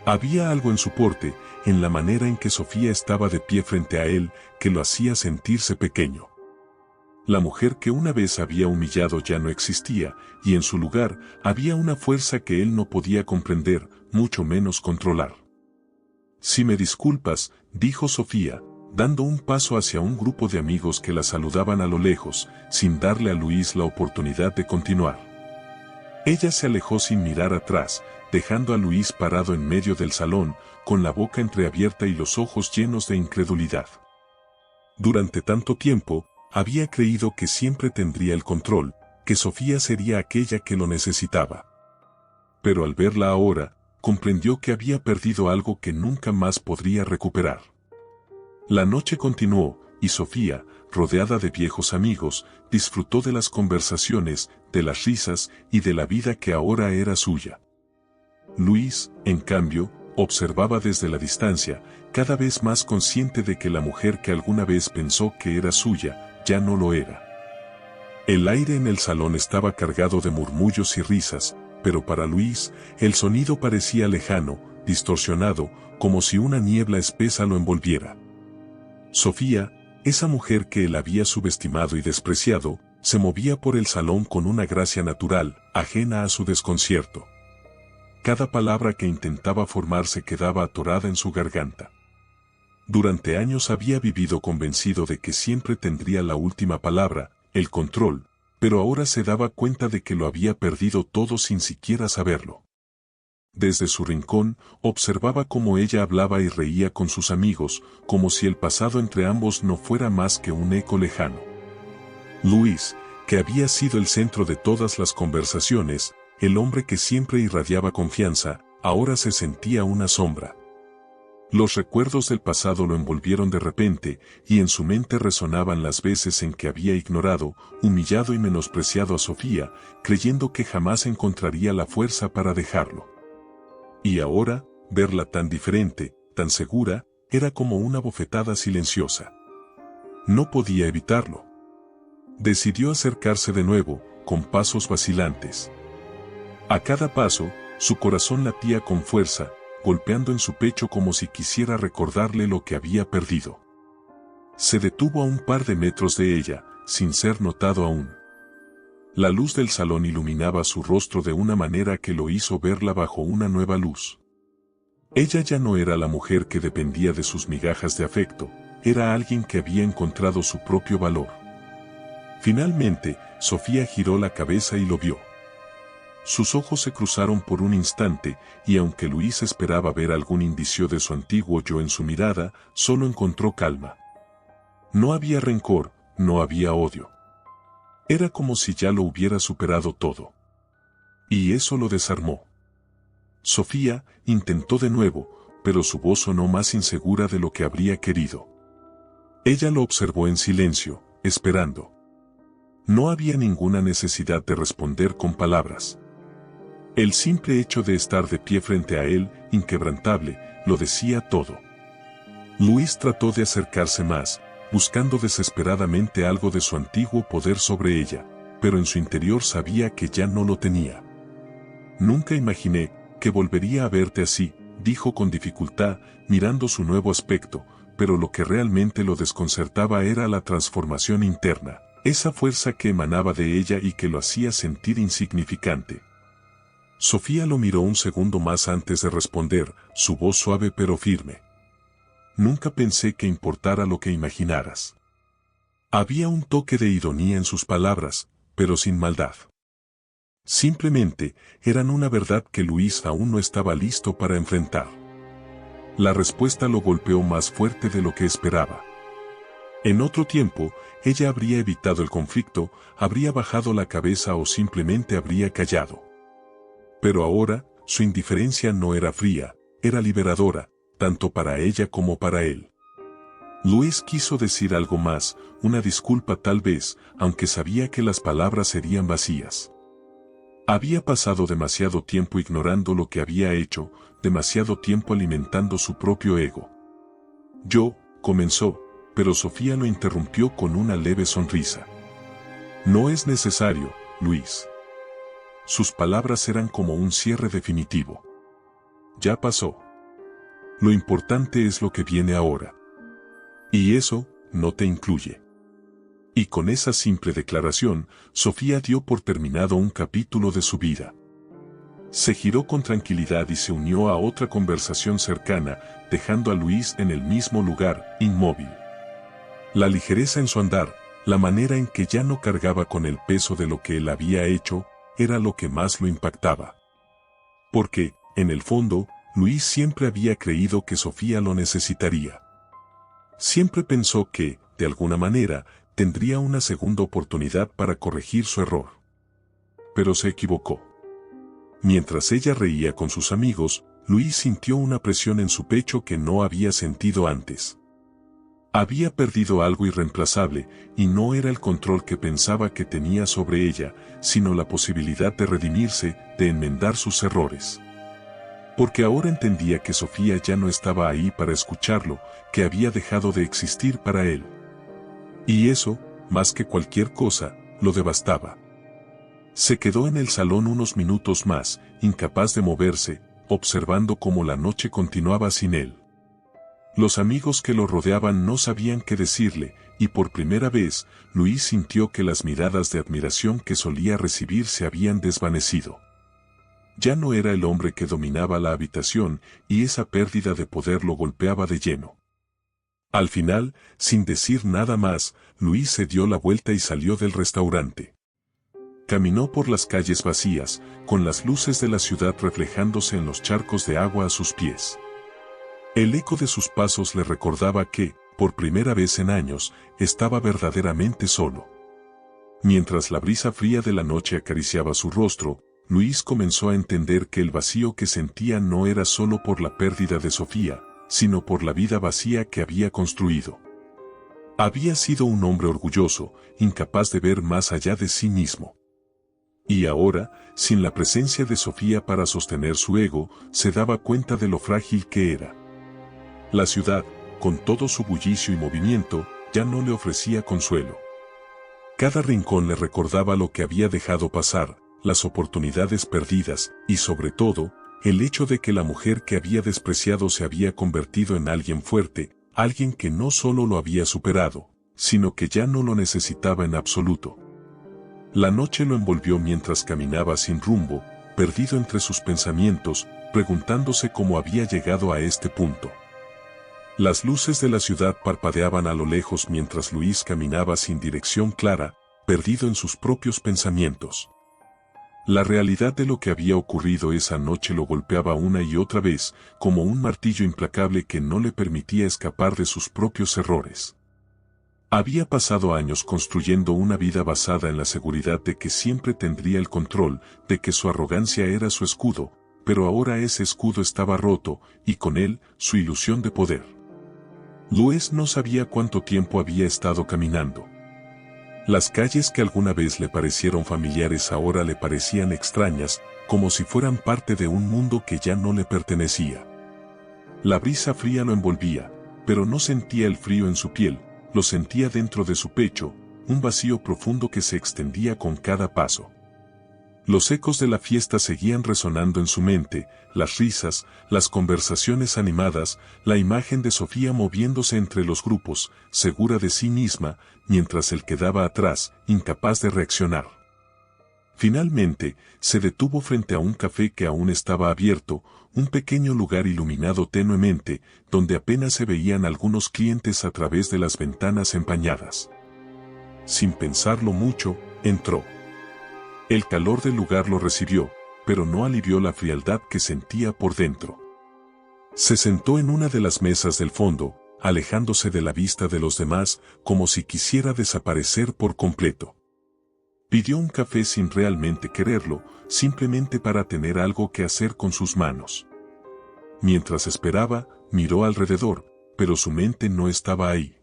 Había algo en su porte, en la manera en que Sofía estaba de pie frente a él, que lo hacía sentirse pequeño. La mujer que una vez había humillado ya no existía, y en su lugar había una fuerza que él no podía comprender, mucho menos controlar. «Si me disculpas», dijo Sofía, dando un paso hacia un grupo de amigos que la saludaban a lo lejos, sin darle a Luis la oportunidad de continuar. Ella se alejó sin mirar atrás, dejando a Luis parado en medio del salón, con la boca entreabierta y los ojos llenos de incredulidad. Durante tanto tiempo, había creído que siempre tendría el control, que Sofía sería aquella que lo necesitaba. Pero al verla ahora, comprendió que había perdido algo que nunca más podría recuperar. La noche continuó, y Sofía, rodeada de viejos amigos, disfrutó de las conversaciones, de las risas y de la vida que ahora era suya. Luis, en cambio, observaba desde la distancia, cada vez más consciente de que la mujer que alguna vez pensó que era suya, ya no lo era. El aire en el salón estaba cargado de murmullos y risas, pero para Luis, el sonido parecía lejano, distorsionado, como si una niebla espesa lo envolviera. Sofía, esa mujer que él había subestimado y despreciado, se movía por el salón con una gracia natural, ajena a su desconcierto. Cada palabra que intentaba formarse quedaba atorada en su garganta. Durante años había vivido convencido de que siempre tendría la última palabra, el control, pero ahora se daba cuenta de que lo había perdido todo sin siquiera saberlo. Desde su rincón, observaba cómo ella hablaba y reía con sus amigos, como si el pasado entre ambos no fuera más que un eco lejano. Luis, que había sido el centro de todas las conversaciones, el hombre que siempre irradiaba confianza, ahora se sentía una sombra. Los recuerdos del pasado lo envolvieron de repente, y en su mente resonaban las veces en que había ignorado, humillado y menospreciado a Sofía, creyendo que jamás encontraría la fuerza para dejarlo. Y ahora, verla tan diferente, tan segura, era como una bofetada silenciosa. No podía evitarlo. Decidió acercarse de nuevo, con pasos vacilantes. A cada paso, su corazón latía con fuerza, golpeando en su pecho como si quisiera recordarle lo que había perdido. Se detuvo a un par de metros de ella, sin ser notado aún. La luz del salón iluminaba su rostro de una manera que lo hizo verla bajo una nueva luz. Ella ya no era la mujer que dependía de sus migajas de afecto, era alguien que había encontrado su propio valor. Finalmente, Sofía giró la cabeza y lo vio. Sus ojos se cruzaron por un instante, y aunque Luis esperaba ver algún indicio de su antiguo yo en su mirada, solo encontró calma. No había rencor, no había odio. Era como si ya lo hubiera superado todo. Y eso lo desarmó. Sofía intentó de nuevo, pero su voz sonó más insegura de lo que habría querido. Ella lo observó en silencio, esperando. No había ninguna necesidad de responder con palabras. El simple hecho de estar de pie frente a él, inquebrantable, lo decía todo. Luis trató de acercarse más, buscando desesperadamente algo de su antiguo poder sobre ella, pero en su interior sabía que ya no lo tenía. «Nunca imaginé que volvería a verte así», dijo con dificultad, mirando su nuevo aspecto, pero lo que realmente lo desconcertaba era la transformación interna, esa fuerza que emanaba de ella y que lo hacía sentir insignificante. Sofía lo miró un segundo más antes de responder, su voz suave pero firme. «Nunca pensé que importara lo que imaginaras». Había un toque de ironía en sus palabras, pero sin maldad. Simplemente, eran una verdad que Luis aún no estaba listo para enfrentar. La respuesta lo golpeó más fuerte de lo que esperaba. En otro tiempo, ella habría evitado el conflicto, habría bajado la cabeza o simplemente habría callado. Pero ahora, su indiferencia no era fría, era liberadora, tanto para ella como para él. Luis quiso decir algo más, una disculpa tal vez, aunque sabía que las palabras serían vacías. Había pasado demasiado tiempo ignorando lo que había hecho, demasiado tiempo alimentando su propio ego. «Yo», comenzó, pero Sofía lo interrumpió con una leve sonrisa. «No es necesario, Luis». Sus palabras eran como un cierre definitivo. «Ya pasó». Lo importante es lo que viene ahora. Y eso no te incluye. Y con esa simple declaración, Sofía dio por terminado un capítulo de su vida. Se giró con tranquilidad y se unió a otra conversación cercana, dejando a Luis en el mismo lugar, inmóvil. La ligereza en su andar, la manera en que ya no cargaba con el peso de lo que él había hecho, era lo que más lo impactaba. Porque, en el fondo, Luis siempre había creído que Sofía lo necesitaría. Siempre pensó que, de alguna manera, tendría una segunda oportunidad para corregir su error. Pero se equivocó. Mientras ella reía con sus amigos, Luis sintió una presión en su pecho que no había sentido antes. Había perdido algo irreemplazable, y no era el control que pensaba que tenía sobre ella, sino la posibilidad de redimirse, de enmendar sus errores. Porque ahora entendía que Sofía ya no estaba ahí para escucharlo, que había dejado de existir para él. Y eso, más que cualquier cosa, lo devastaba. Se quedó en el salón unos minutos más, incapaz de moverse, observando cómo la noche continuaba sin él. Los amigos que lo rodeaban no sabían qué decirle, y por primera vez, Luis sintió que las miradas de admiración que solía recibir se habían desvanecido. Ya no era el hombre que dominaba la habitación, y esa pérdida de poder lo golpeaba de lleno. Al final, sin decir nada más, Luis se dio la vuelta y salió del restaurante. Caminó por las calles vacías, con las luces de la ciudad reflejándose en los charcos de agua a sus pies. El eco de sus pasos le recordaba que, por primera vez en años, estaba verdaderamente solo. Mientras la brisa fría de la noche acariciaba su rostro, Luis comenzó a entender que el vacío que sentía no era solo por la pérdida de Sofía, sino por la vida vacía que había construido. Había sido un hombre orgulloso, incapaz de ver más allá de sí mismo. Y ahora, sin la presencia de Sofía para sostener su ego, se daba cuenta de lo frágil que era. La ciudad, con todo su bullicio y movimiento, ya no le ofrecía consuelo. Cada rincón le recordaba lo que había dejado pasar, las oportunidades perdidas, y sobre todo, el hecho de que la mujer que había despreciado se había convertido en alguien fuerte, alguien que no solo lo había superado, sino que ya no lo necesitaba en absoluto. La noche lo envolvió mientras caminaba sin rumbo, perdido entre sus pensamientos, preguntándose cómo había llegado a este punto. Las luces de la ciudad parpadeaban a lo lejos mientras Luis caminaba sin dirección clara, perdido en sus propios pensamientos. La realidad de lo que había ocurrido esa noche lo golpeaba una y otra vez, como un martillo implacable que no le permitía escapar de sus propios errores. Había pasado años construyendo una vida basada en la seguridad de que siempre tendría el control, de que su arrogancia era su escudo, pero ahora ese escudo estaba roto, y con él, su ilusión de poder. Luis no sabía cuánto tiempo había estado caminando. Las calles que alguna vez le parecieron familiares ahora le parecían extrañas, como si fueran parte de un mundo que ya no le pertenecía. La brisa fría lo envolvía, pero no sentía el frío en su piel, lo sentía dentro de su pecho, un vacío profundo que se extendía con cada paso. Los ecos de la fiesta seguían resonando en su mente, las risas, las conversaciones animadas, la imagen de Sofía moviéndose entre los grupos, segura de sí misma, mientras él quedaba atrás, incapaz de reaccionar. Finalmente, se detuvo frente a un café que aún estaba abierto, un pequeño lugar iluminado tenuemente, donde apenas se veían algunos clientes a través de las ventanas empañadas. Sin pensarlo mucho, entró. El calor del lugar lo recibió, pero no alivió la frialdad que sentía por dentro. Se sentó en una de las mesas del fondo, alejándose de la vista de los demás, como si quisiera desaparecer por completo. Pidió un café sin realmente quererlo, simplemente para tener algo que hacer con sus manos. Mientras esperaba, miró alrededor, pero su mente no estaba ahí.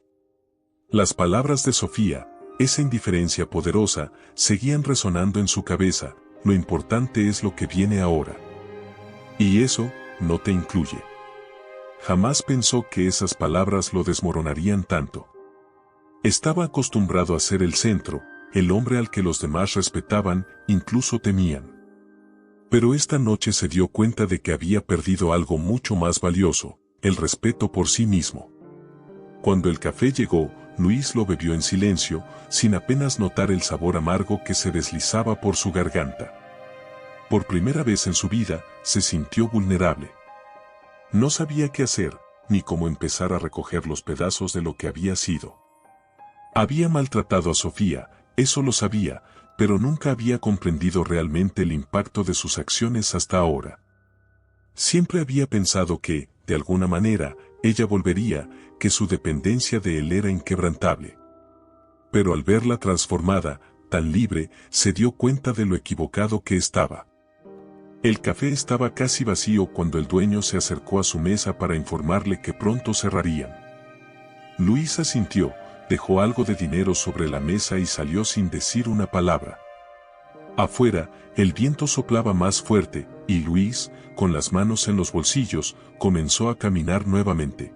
Las palabras de Sofía, esa indiferencia poderosa, seguían resonando en su cabeza, lo importante es lo que viene ahora. Y eso, no te incluye. Jamás pensó que esas palabras lo desmoronarían tanto. Estaba acostumbrado a ser el centro, el hombre al que los demás respetaban, incluso temían. Pero esta noche se dio cuenta de que había perdido algo mucho más valioso, el respeto por sí mismo. Cuando el café llegó, Luis lo bebió en silencio, sin apenas notar el sabor amargo que se deslizaba por su garganta. Por primera vez en su vida, se sintió vulnerable. No sabía qué hacer, ni cómo empezar a recoger los pedazos de lo que había sido. Había maltratado a Sofía, eso lo sabía, pero nunca había comprendido realmente el impacto de sus acciones hasta ahora. Siempre había pensado que, de alguna manera, ella volvería, que su dependencia de él era inquebrantable. Pero al verla transformada, tan libre, se dio cuenta de lo equivocado que estaba. El café estaba casi vacío cuando el dueño se acercó a su mesa para informarle que pronto cerrarían. Luis asintió, dejó algo de dinero sobre la mesa y salió sin decir una palabra. Afuera, el viento soplaba más fuerte, y Luis, con las manos en los bolsillos, comenzó a caminar nuevamente.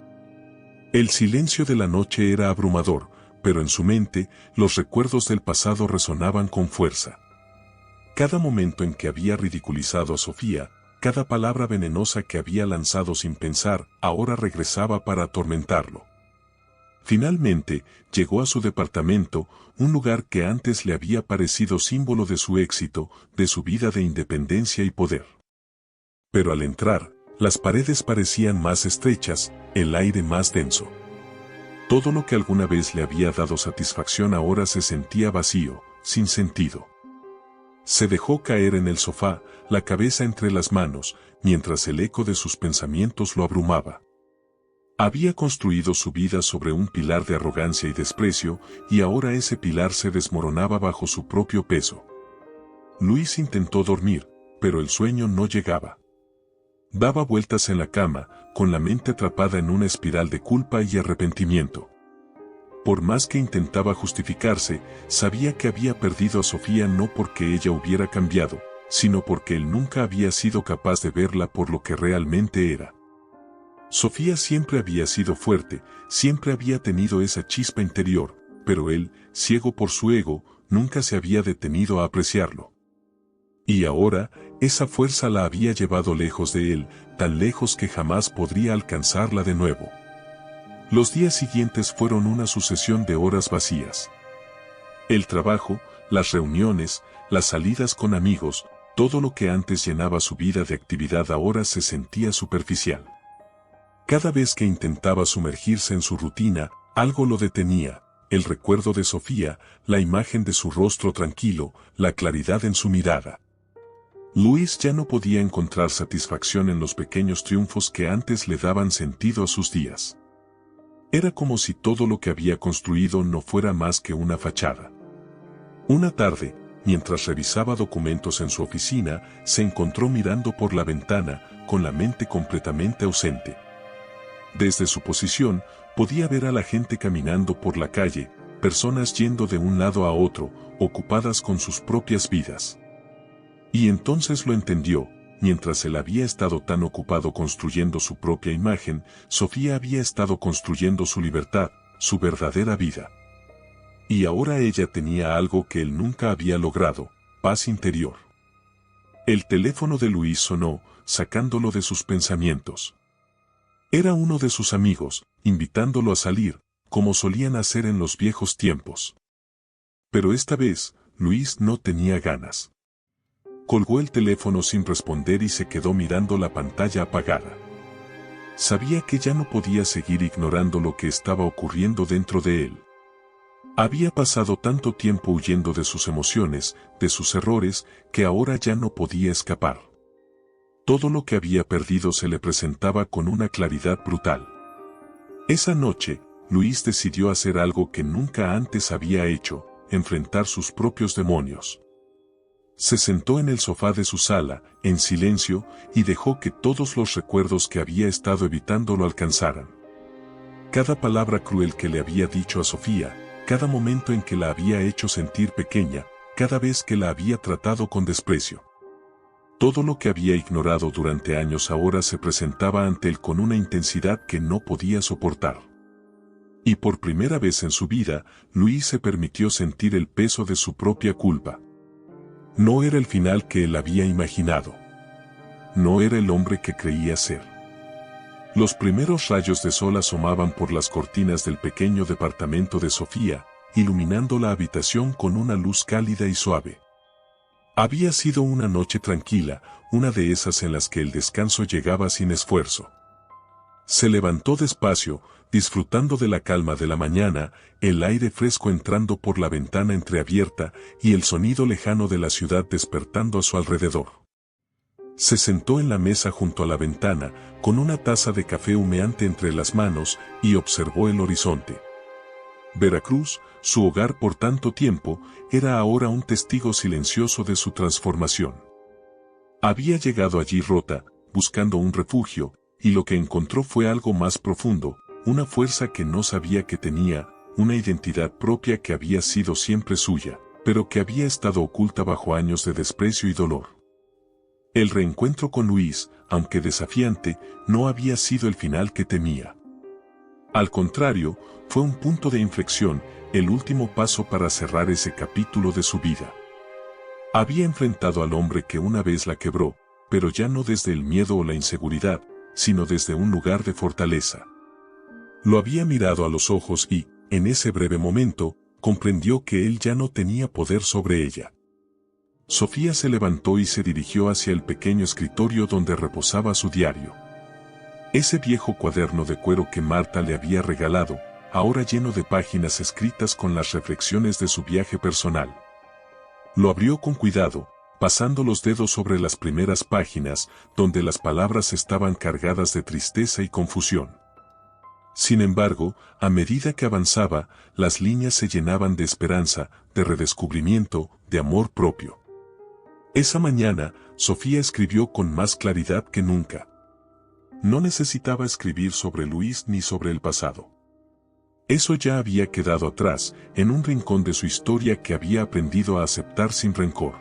El silencio de la noche era abrumador, pero en su mente, los recuerdos del pasado resonaban con fuerza. Cada momento en que había ridiculizado a Sofía, cada palabra venenosa que había lanzado sin pensar, ahora regresaba para atormentarlo. Finalmente, llegó a su departamento, un lugar que antes le había parecido símbolo de su éxito, de su vida de independencia y poder. Pero al entrar, las paredes parecían más estrechas, el aire más denso. Todo lo que alguna vez le había dado satisfacción ahora se sentía vacío, sin sentido. Se dejó caer en el sofá, la cabeza entre las manos, mientras el eco de sus pensamientos lo abrumaba. Había construido su vida sobre un pilar de arrogancia y desprecio, y ahora ese pilar se desmoronaba bajo su propio peso. Luis intentó dormir, pero el sueño no llegaba. Daba vueltas en la cama, con la mente atrapada en una espiral de culpa y arrepentimiento. Por más que intentaba justificarse, sabía que había perdido a Sofía no porque ella hubiera cambiado, sino porque él nunca había sido capaz de verla por lo que realmente era. Sofía siempre había sido fuerte, siempre había tenido esa chispa interior, pero él, ciego por su ego, nunca se había detenido a apreciarlo. Y ahora, esa fuerza la había llevado lejos de él, tan lejos que jamás podría alcanzarla de nuevo. Los días siguientes fueron una sucesión de horas vacías. El trabajo, las reuniones, las salidas con amigos, todo lo que antes llenaba su vida de actividad ahora se sentía superficial. Cada vez que intentaba sumergirse en su rutina, algo lo detenía, el recuerdo de Sofía, la imagen de su rostro tranquilo, la claridad en su mirada. Luis ya no podía encontrar satisfacción en los pequeños triunfos que antes le daban sentido a sus días. Era como si todo lo que había construido no fuera más que una fachada. Una tarde, mientras revisaba documentos en su oficina, se encontró mirando por la ventana, con la mente completamente ausente. Desde su posición, podía ver a la gente caminando por la calle, personas yendo de un lado a otro, ocupadas con sus propias vidas. Y entonces lo entendió, mientras él había estado tan ocupado construyendo su propia imagen, Sofía había estado construyendo su libertad, su verdadera vida. Y ahora ella tenía algo que él nunca había logrado, paz interior. El teléfono de Luis sonó, sacándolo de sus pensamientos. Era uno de sus amigos, invitándolo a salir, como solían hacer en los viejos tiempos. Pero esta vez, Luis no tenía ganas. Colgó el teléfono sin responder y se quedó mirando la pantalla apagada. Sabía que ya no podía seguir ignorando lo que estaba ocurriendo dentro de él. Había pasado tanto tiempo huyendo de sus emociones, de sus errores, que ahora ya no podía escapar. Todo lo que había perdido se le presentaba con una claridad brutal. Esa noche, Luis decidió hacer algo que nunca antes había hecho, enfrentar sus propios demonios. Se sentó en el sofá de su sala, en silencio, y dejó que todos los recuerdos que había estado evitando lo alcanzaran. Cada palabra cruel que le había dicho a Sofía, cada momento en que la había hecho sentir pequeña, cada vez que la había tratado con desprecio. Todo lo que había ignorado durante años ahora se presentaba ante él con una intensidad que no podía soportar. Y por primera vez en su vida, Luis se permitió sentir el peso de su propia culpa. No era el final que él había imaginado. No era el hombre que creía ser. Los primeros rayos de sol asomaban por las cortinas del pequeño departamento de Sofía, iluminando la habitación con una luz cálida y suave. Había sido una noche tranquila, una de esas en las que el descanso llegaba sin esfuerzo. Se levantó despacio, disfrutando de la calma de la mañana, el aire fresco entrando por la ventana entreabierta y el sonido lejano de la ciudad despertando a su alrededor. Se sentó en la mesa junto a la ventana, con una taza de café humeante entre las manos, y observó el horizonte. Veracruz, su hogar por tanto tiempo, era ahora un testigo silencioso de su transformación. Había llegado allí rota, buscando un refugio, y lo que encontró fue algo más profundo, una fuerza que no sabía que tenía, una identidad propia que había sido siempre suya, pero que había estado oculta bajo años de desprecio y dolor. El reencuentro con Luis, aunque desafiante, no había sido el final que temía. Al contrario, fue un punto de inflexión, el último paso para cerrar ese capítulo de su vida. Había enfrentado al hombre que una vez la quebró, pero ya no desde el miedo o la inseguridad, sino desde un lugar de fortaleza. Lo había mirado a los ojos y, en ese breve momento, comprendió que él ya no tenía poder sobre ella. Sofía se levantó y se dirigió hacia el pequeño escritorio donde reposaba su diario. Ese viejo cuaderno de cuero que Marta le había regalado, ahora lleno de páginas escritas con las reflexiones de su viaje personal. Lo abrió con cuidado, pasando los dedos sobre las primeras páginas, donde las palabras estaban cargadas de tristeza y confusión. Sin embargo, a medida que avanzaba, las líneas se llenaban de esperanza, de redescubrimiento, de amor propio. Esa mañana, Sofía escribió con más claridad que nunca. No necesitaba escribir sobre Luis ni sobre el pasado. Eso ya había quedado atrás, en un rincón de su historia que había aprendido a aceptar sin rencor.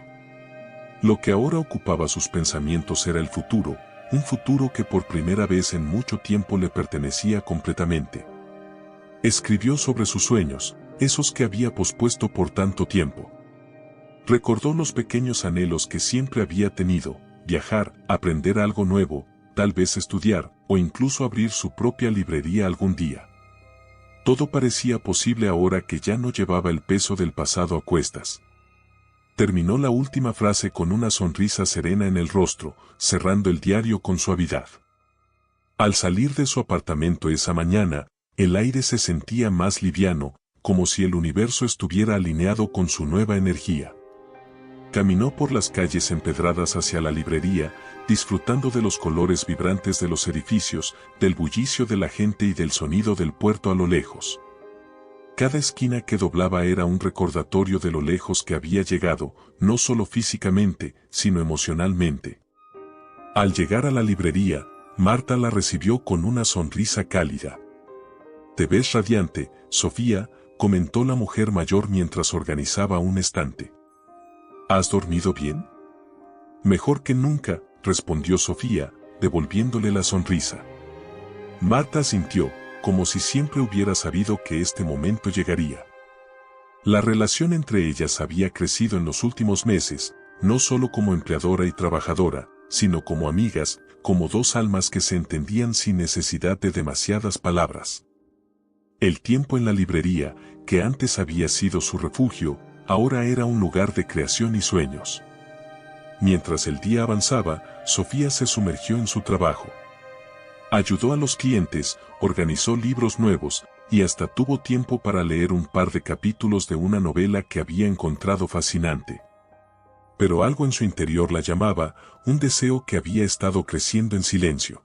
Lo que ahora ocupaba sus pensamientos era el futuro, un futuro que por primera vez en mucho tiempo le pertenecía completamente. Escribió sobre sus sueños, esos que había pospuesto por tanto tiempo. Recordó los pequeños anhelos que siempre había tenido, viajar, aprender algo nuevo, tal vez estudiar, o incluso abrir su propia librería algún día. Todo parecía posible ahora que ya no llevaba el peso del pasado a cuestas. Terminó la última frase con una sonrisa serena en el rostro, cerrando el diario con suavidad. Al salir de su apartamento esa mañana, el aire se sentía más liviano, como si el universo estuviera alineado con su nueva energía. Caminó por las calles empedradas hacia la librería, disfrutando de los colores vibrantes de los edificios, del bullicio de la gente y del sonido del puerto a lo lejos. Cada esquina que doblaba era un recordatorio de lo lejos que había llegado, no solo físicamente, sino emocionalmente. Al llegar a la librería, Marta la recibió con una sonrisa cálida. «Te ves radiante, Sofía», comentó la mujer mayor mientras organizaba un estante. «¿Has dormido bien?» «Mejor que nunca», respondió Sofía, devolviéndole la sonrisa. Marta asintió, como si siempre hubiera sabido que este momento llegaría. La relación entre ellas había crecido en los últimos meses, no solo como empleadora y trabajadora, sino como amigas, como dos almas que se entendían sin necesidad de demasiadas palabras. El tiempo en la librería, que antes había sido su refugio, ahora era un lugar de creación y sueños. Mientras el día avanzaba, Sofía se sumergió en su trabajo. Ayudó a los clientes, organizó libros nuevos, y hasta tuvo tiempo para leer un par de capítulos de una novela que había encontrado fascinante. Pero algo en su interior la llamaba, un deseo que había estado creciendo en silencio.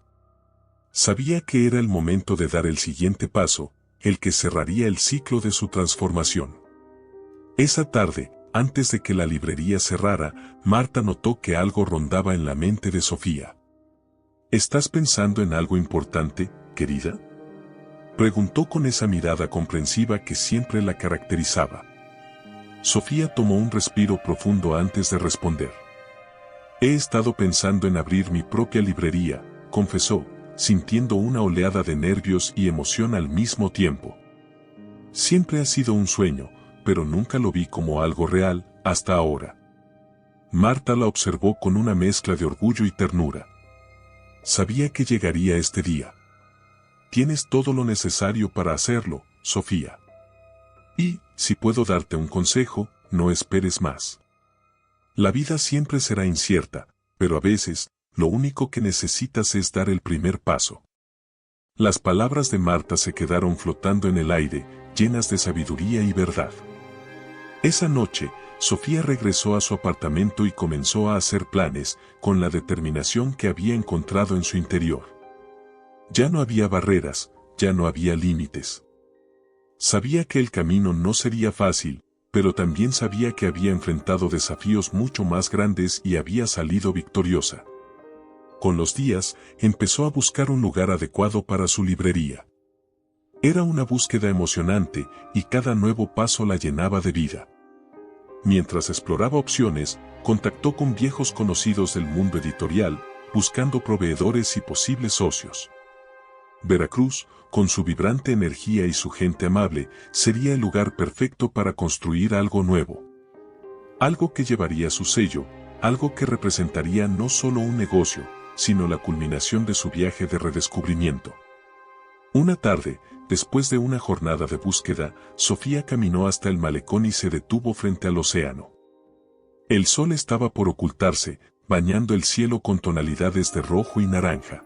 Sabía que era el momento de dar el siguiente paso, el que cerraría el ciclo de su transformación. Esa tarde, antes de que la librería cerrara, Marta notó que algo rondaba en la mente de Sofía. ¿Estás pensando en algo importante, querida?, preguntó con esa mirada comprensiva que siempre la caracterizaba. Sofía tomó un respiro profundo antes de responder. «He estado pensando en abrir mi propia librería», confesó, sintiendo una oleada de nervios y emoción al mismo tiempo. «Siempre ha sido un sueño, pero nunca lo vi como algo real, hasta ahora». Marta la observó con una mezcla de orgullo y ternura. Sabía que llegaría este día. tienes todo lo necesario para hacerlo, Sofía. Y, si puedo darte un consejo, no esperes más. La vida siempre será incierta, pero a veces, lo único que necesitas es dar el primer paso. Las palabras de Marta se quedaron flotando en el aire, llenas de sabiduría y verdad. Esa noche, Sofía regresó a su apartamento y comenzó a hacer planes, con la determinación que había encontrado en su interior. Ya no había barreras, ya no había límites. Sabía que el camino no sería fácil, pero también sabía que había enfrentado desafíos mucho más grandes y había salido victoriosa. Con los días, empezó a buscar un lugar adecuado para su librería. Era una búsqueda emocionante y cada nuevo paso la llenaba de vida. Mientras exploraba opciones, contactó con viejos conocidos del mundo editorial, buscando proveedores y posibles socios. Veracruz, con su vibrante energía y su gente amable, sería el lugar perfecto para construir algo nuevo. Algo que llevaría su sello, algo que representaría no solo un negocio, sino la culminación de su viaje de redescubrimiento. Una tarde, después de una jornada de búsqueda, Sofía caminó hasta el malecón y se detuvo frente al océano. El sol estaba por ocultarse, bañando el cielo con tonalidades de rojo y naranja.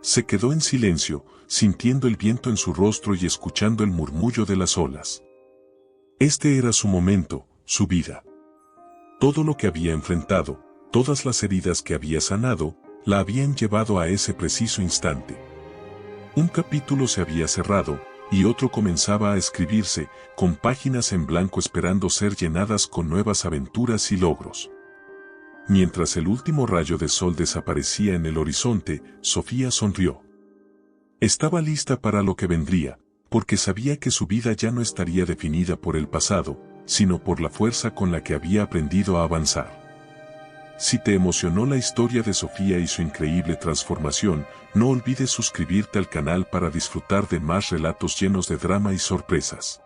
Se quedó en silencio, sintiendo el viento en su rostro y escuchando el murmullo de las olas. Este era su momento, su vida. Todo lo que había enfrentado, todas las heridas que había sanado, la habían llevado a ese preciso instante. Un capítulo se había cerrado, y otro comenzaba a escribirse, con páginas en blanco esperando ser llenadas con nuevas aventuras y logros. Mientras el último rayo de sol desaparecía en el horizonte, Sofía sonrió. Estaba lista para lo que vendría, porque sabía que su vida ya no estaría definida por el pasado, sino por la fuerza con la que había aprendido a avanzar. Si te emocionó la historia de Sofía y su increíble transformación, no olvides suscribirte al canal para disfrutar de más relatos llenos de drama y sorpresas.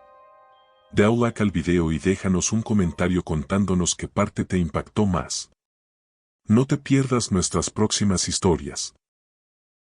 Da like al video y déjanos un comentario contándonos qué parte te impactó más. No te pierdas nuestras próximas historias.